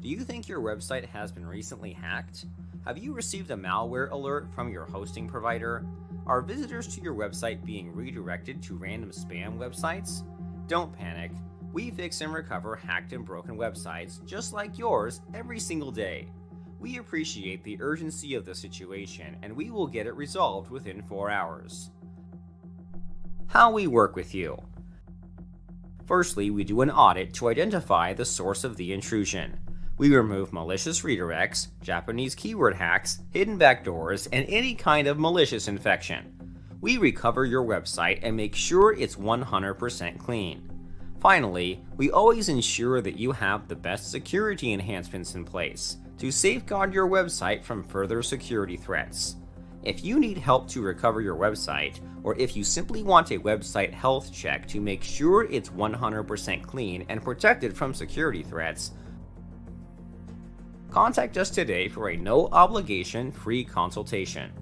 Do you think your website has been recently hacked? Have you received a malware alert from your hosting provider? Are visitors to your website being redirected to random spam websites? Don't panic. We fix and recover hacked and broken websites just like yours every single day. We appreciate the urgency of the situation and we will get it resolved within 4 hours. How we work with you. Firstly, we do an audit to identify the source of the intrusion. We remove malicious redirects, Japanese keyword hacks, hidden backdoors, and any kind of malicious infection. We recover your website and make sure it's 100% clean. Finally, we always ensure that you have the best security enhancements in place to safeguard your website from further security threats. If you need help to recover your website, or if you simply want a website health check to make sure it's 100% clean and protected from security threats, contact us today for a no-obligation free consultation.